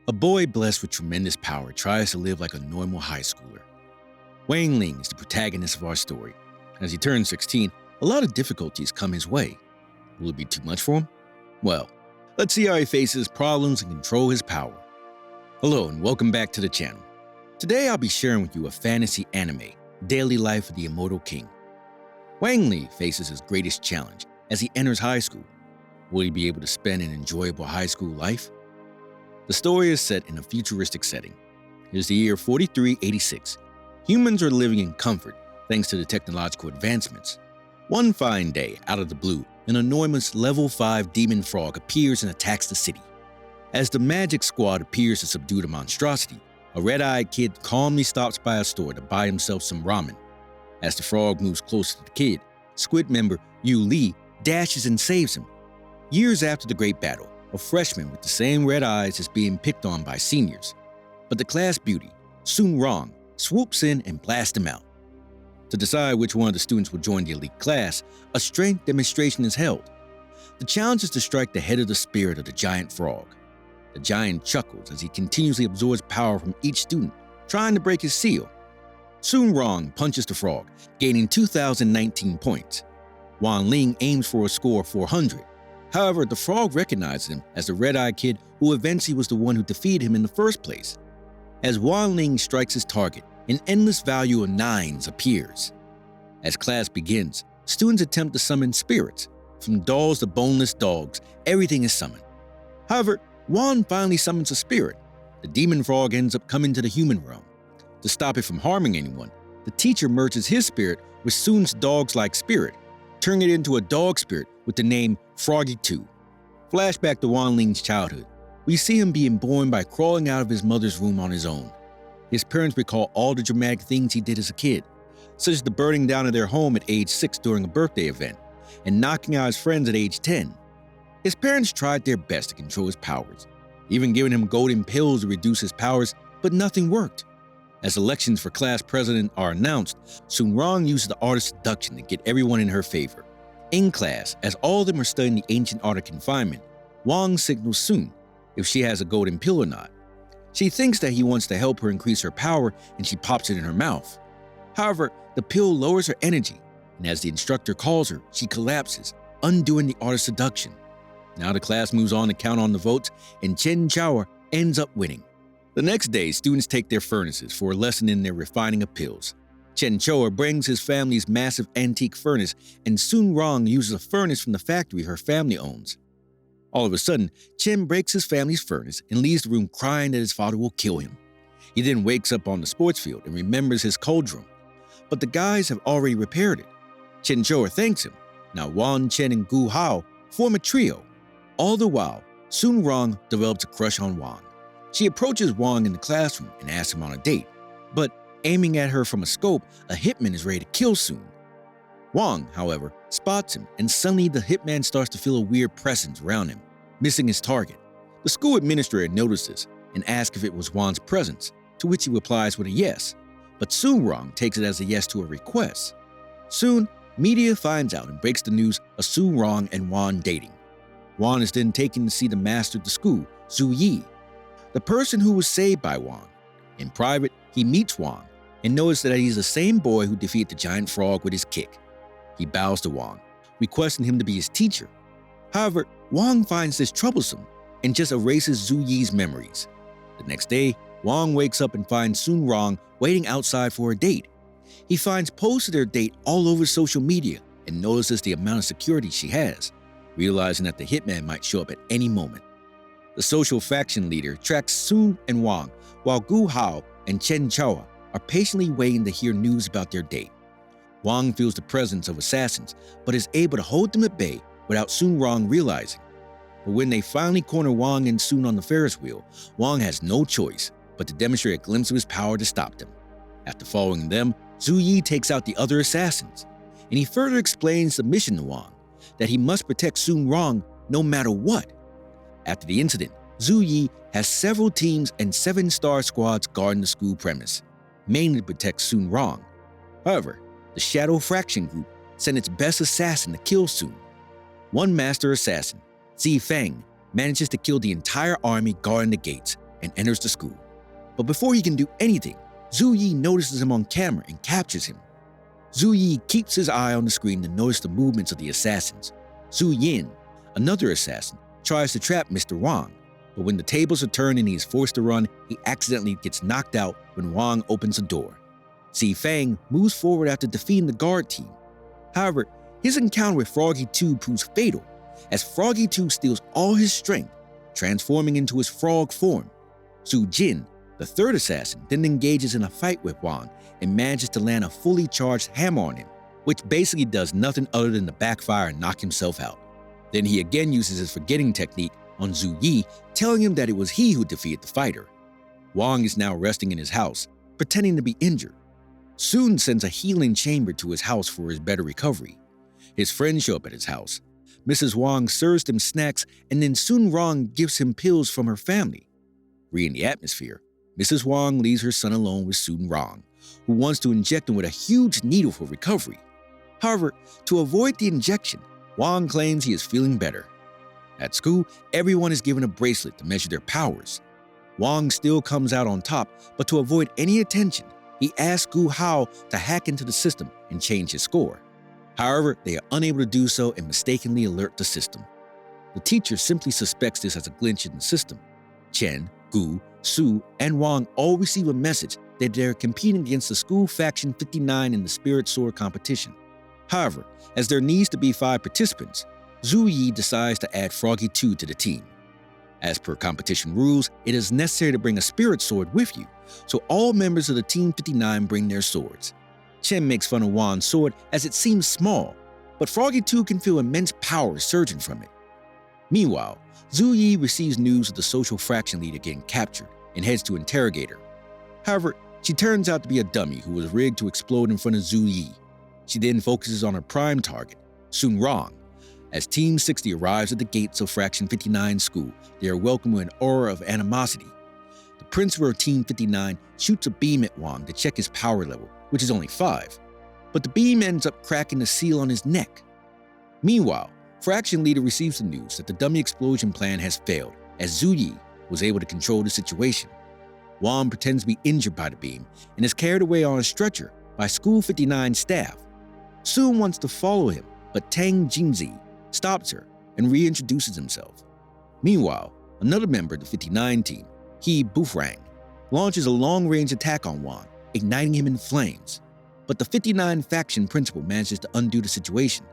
A boy blessed with tremendous power tries to live like a normal high schooler. Wang Ling is the protagonist of our story. As he turns 16, a lot of difficulties come his way. Will it be too much for him? Well, let's see how he faces problems and control his power. Hello and welcome back to the channel. Today I'll be sharing with you a fantasy anime, Daily Life of the Immortal King. Wang Ling faces his greatest challenge as he enters high school. Will he be able to spend an enjoyable high school life? The story is set in a futuristic setting. It is the year 4386. Humans are living in comfort thanks to the technological advancements. One fine day, out of the blue, an enormous level 5 demon frog appears and attacks the city. As the magic squad appears to subdue the monstrosity, a red-eyed kid calmly stops by a store to buy himself some ramen. As the frog moves closer to the kid, squid member Yu Li dashes and saves him. Years after the great battle, a freshman with the same red eyes is being picked on by seniors. But the class beauty, Sun Rong, swoops in and blasts him out. To decide which one of the students will join the elite class, a strength demonstration is held. The challenge is to strike the head of the spirit of the giant frog. The giant chuckles as he continuously absorbs power from each student, trying to break his seal. Sun Rong punches the frog, gaining 2,019 points. Wang Ling aims for a score of 400. However, the frog recognizes him as the red-eyed kid who eventually was the one who defeated him in the first place. As Wang Ling strikes his target, an endless value of 9s appears. As class begins, students attempt to summon spirits. From dolls to boneless dogs, everything is summoned. However, Wang finally summons a spirit. The demon frog ends up coming to the human realm. To stop it from harming anyone, the teacher merges his spirit with Sun's dog-like spirit, turning it into a dog spirit with the name Froggy 2. Flashback to Wang Ling's childhood. We see him being born by crawling out of his mother's womb on his own. His parents recall all the dramatic things he did as a kid, such as the burning down of their home at age 6 during a birthday event, and knocking out his friends at age 10. His parents tried their best to control his powers, even giving him golden pills to reduce his powers, but nothing worked. As elections for class president are announced, Sun Rong uses the art of seduction to get everyone in her favor. In class, as all of them are studying the ancient art of confinement, Wang signals Sun if she has a golden pill or not. She thinks that he wants to help her increase her power and she pops it in her mouth. However, the pill lowers her energy, and as the instructor calls her, she collapses, undoing the art of seduction. Now the class moves on to count on the votes, and Chen Chao ends up winning. The next day, students take their furnaces for a lesson in their refining of pills. Chen Chao brings his family's massive antique furnace, and Sun Rong uses a furnace from the factory her family owns. All of a sudden, Chen breaks his family's furnace and leaves the room crying that his father will kill him. He then wakes up on the sports field and remembers his cauldron. But the guys have already repaired it. Chen Chao thanks him. Now Wang, Chen, and Gu Hao form a trio. All the while, Sun Rong develops a crush on Wang. She approaches Wang in the classroom and asks him on a date, but aiming at her from a scope, a hitman is ready to kill Sun. Wang, however, spots him, and suddenly the hitman starts to feel a weird presence around him, missing his target. The school administrator notices and asks if it was Wang's presence, to which he replies with a yes, but Sun Rong takes it as a yes to a request. Soon, media finds out and breaks the news of Sun Rong and Wang dating. Wang is then taken to see the master of the school, Zhu Yi, the person who was saved by Wang. In private, he meets Wang and notices that he's the same boy who defeated the giant frog with his kick. He bows to Wang, requesting him to be his teacher. However, Wang finds this troublesome and just erases Zhu Yi's memories. The next day, Wang wakes up and finds Sun Rong waiting outside for a date. He finds posts of their date all over social media and notices the amount of security she has, realizing that the hitman might show up at any moment. The social faction leader tracks Sun and Wang, while Gu Hao and Chen Chao are patiently waiting to hear news about their date. Wang feels the presence of assassins, but is able to hold them at bay without Sun Rong realizing. But when they finally corner Wang and Sun on the Ferris wheel, Wang has no choice but to demonstrate a glimpse of his power to stop them. After following them, Zhu Yi takes out the other assassins, and he further explains the mission to Wang, that he must protect Sun Rong no matter what. After the incident, Zhu Yi has several teams and 7-star squads guarding the school premise, mainly to protect Sun Rong. However, the Shadow Fraction group sent its best assassin to kill Sun. One master assassin, Zi Feng, manages to kill the entire army guarding the gates, and enters the school. But before he can do anything, Zhu Yi notices him on camera and captures him. Zhu Yi keeps his eye on the screen to notice the movements of the assassins. Zhu Yin, another assassin, tries to trap Mr. Wang, but when the tables are turned and he is forced to run, he accidentally gets knocked out when Wang opens the door. Si Fang moves forward after defeating the guard team. However, his encounter with Froggy 2 proves fatal, as Froggy 2 steals all his strength, transforming into his frog form. Su Jin, the third assassin, then engages in a fight with Wang and manages to land a fully charged hammer on him, which basically does nothing other than to backfire and knock himself out. Then he again uses his forgetting technique on Zhu Yi, telling him that it was he who defeated the fighter. Wang is now resting in his house, pretending to be injured. Sun sends a healing chamber to his house for his better recovery. His friends show up at his house. Mrs. Wang serves them snacks, and then Sun Rong gives him pills from her family. In the atmosphere, Mrs. Wang leaves her son alone with Sun Rong, who wants to inject him with a huge needle for recovery. However, to avoid the injection, Wang claims he is feeling better. At school, everyone is given a bracelet to measure their powers. Wang still comes out on top, but to avoid any attention, he asks Gu Hao to hack into the system and change his score. However, they are unable to do so and mistakenly alert the system. The teacher simply suspects this as a glitch in the system. Chen, Gu, Su, and Wang all receive a message that they're competing against the school faction 59 in the Spirit Sword competition. However, as there needs to be 5 participants, Zhu Yi decides to add Froggy 2 to the team. As per competition rules, it is necessary to bring a Spirit Sword with you, so all members of the Team 59 bring their swords. Chen makes fun of Wang's sword as it seems small, but Froggy 2 can feel immense power surging from it. Meanwhile, Zhu Yi receives news of the social fraction leader getting captured and heads to interrogate her. However, she turns out to be a dummy who was rigged to explode in front of Zhu Yi. She then focuses on her prime target, Sun Rong. As Team 60 arrives at the gates of Fraction 59 school, they are welcomed with an aura of animosity. The principal of Team 59 shoots a beam at Wang to check his power level, which is only 5, but the beam ends up cracking the seal on his neck. Meanwhile, Fraction Leader receives the news that the dummy explosion plan has failed, as Zhu Yi was able to control the situation. Wang pretends to be injured by the beam and is carried away on a stretcher by School 59 staff. Sun wants to follow him, but Tang Jingzi stops her and reintroduces himself. Meanwhile, another member of the 59 team, He Bufrang, launches a long-range attack on Wang, igniting him in flames. But the 59 faction principal manages to undo the situation.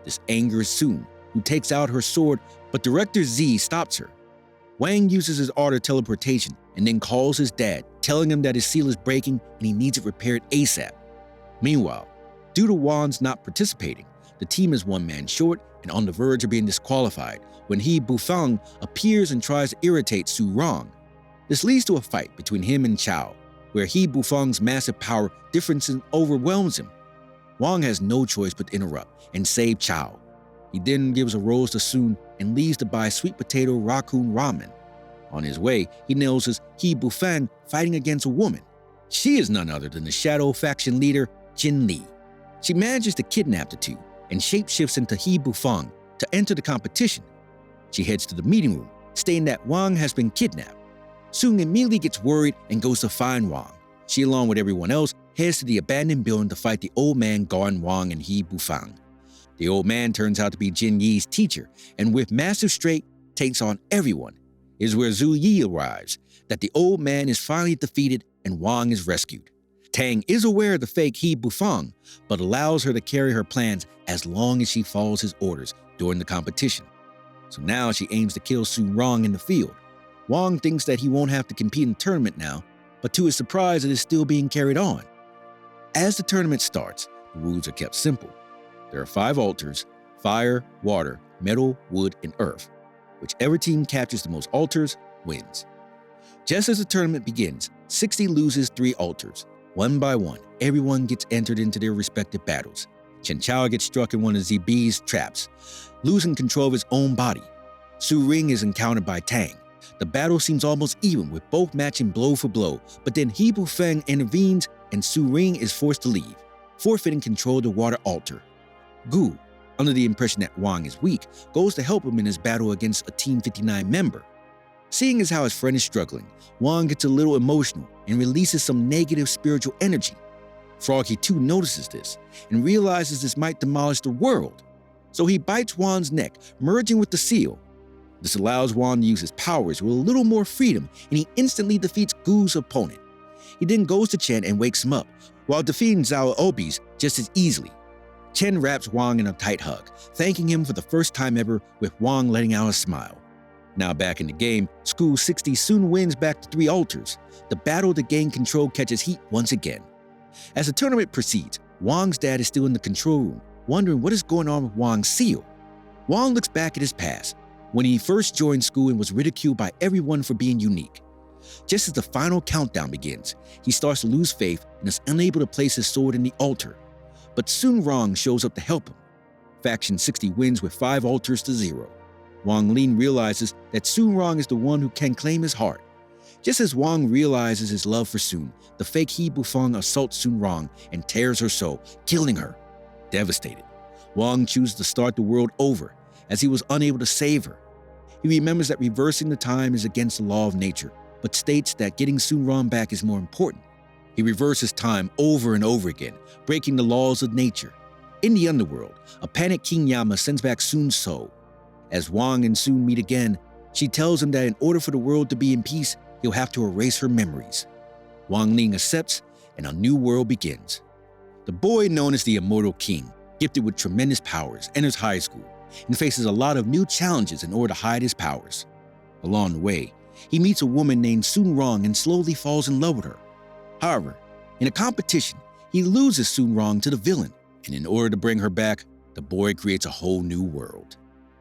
This angers Sun, who takes out her sword, but Director Z stops her. Wang uses his art of teleportation and then calls his dad, telling him that his seal is breaking and he needs it repaired ASAP. Meanwhile, due to Wang's not participating, the team is one man short and on the verge of being disqualified when He Bufang appears and tries to irritate Su Rong. This leads to a fight between him and Chao, where He Bufang's massive power differences overwhelms him. Wang has no choice but to interrupt and save Chao. He then gives a rose to Sun and leaves to buy sweet potato raccoon ramen. On his way, he notices He Bufang fighting against a woman. She is none other than the Shadow faction leader, Jin Li. She manages to kidnap the two and shapeshifts into He Bufang to enter the competition. She heads to the meeting room, stating that Wang has been kidnapped. Sun immediately gets worried and goes to find Wang. She, along with everyone else, heads to the abandoned building to fight the old man guarding Wang and He Bufang. The old man turns out to be Jin Yi's teacher, and with massive strength, takes on everyone. It is where Zhu Yi arrives, that the old man is finally defeated and Wang is rescued. Tang is aware of the fake He Bufang, but allows her to carry her plans as long as she follows his orders during the competition. So now she aims to kill Su Rong in the field. Wang thinks that he won't have to compete in the tournament now, but to his surprise it is still being carried on. As the tournament starts, the rules are kept simple. There are 5 altars: fire, water, metal, wood, and earth. Whichever team captures the most altars wins. Just as the tournament begins, 60 loses 3 altars. One by one, everyone gets entered into their respective battles. Chen Chao gets struck in one of ZB's traps, losing control of his own body. Su Ring is encountered by Tang. The battle seems almost even, with both matching blow for blow, but then He Bufang intervenes and Su Ring is forced to leave, forfeiting control of the water altar. Gu, under the impression that Wang is weak, goes to help him in his battle against a Team 59 member. Seeing as how his friend is struggling, Wang gets a little emotional and releases some negative spiritual energy. Froggy too notices this and realizes this might demolish the world, so he bites Wang's neck, merging with the seal. This allows Wang to use his powers with a little more freedom, and he instantly defeats Gu's opponent. He then goes to Chen and wakes him up, while defeating Zhao Obi's just as easily. Chen wraps Wang in a tight hug, thanking him for the first time ever, with Wang letting out a smile. Now back in the game, School 60 soon wins back to 3 altars. The battle to gain control catches heat once again. As the tournament proceeds, Wang's dad is still in the control room, wondering what is going on with Wang's seal. Wang looks back at his past, when he first joined school and was ridiculed by everyone for being unique. Just as the final countdown begins, he starts to lose faith and is unable to place his sword in the altar. But Sun Rong shows up to help him. Faction 60 wins with 5 altars to 0. Wang Ling realizes that Sun Rong is the one who can claim his heart. Just as Wang realizes his love for Sun, the fake He Bufang assaults Sun Rong and tears her soul, killing her. Devastated, Wang chooses to start the world over, as he was unable to save her. He remembers that reversing the time is against the law of nature, but states that getting Sun Rong back is more important. He reverses time over and over again, breaking the laws of nature. In the underworld, a panicked King Yama sends back Sun's soul. As Wang and Sun meet again, she tells him that in order for the world to be in peace, he'll have to erase her memories. Wang Ling accepts, and a new world begins. The boy known as the Immortal King, gifted with tremendous powers, enters high school and faces a lot of new challenges in order to hide his powers. Along the way, he meets a woman named Sun Rong and slowly falls in love with her. However, in a competition, he loses Sun Rong to the villain, and in order to bring her back, the boy creates a whole new world.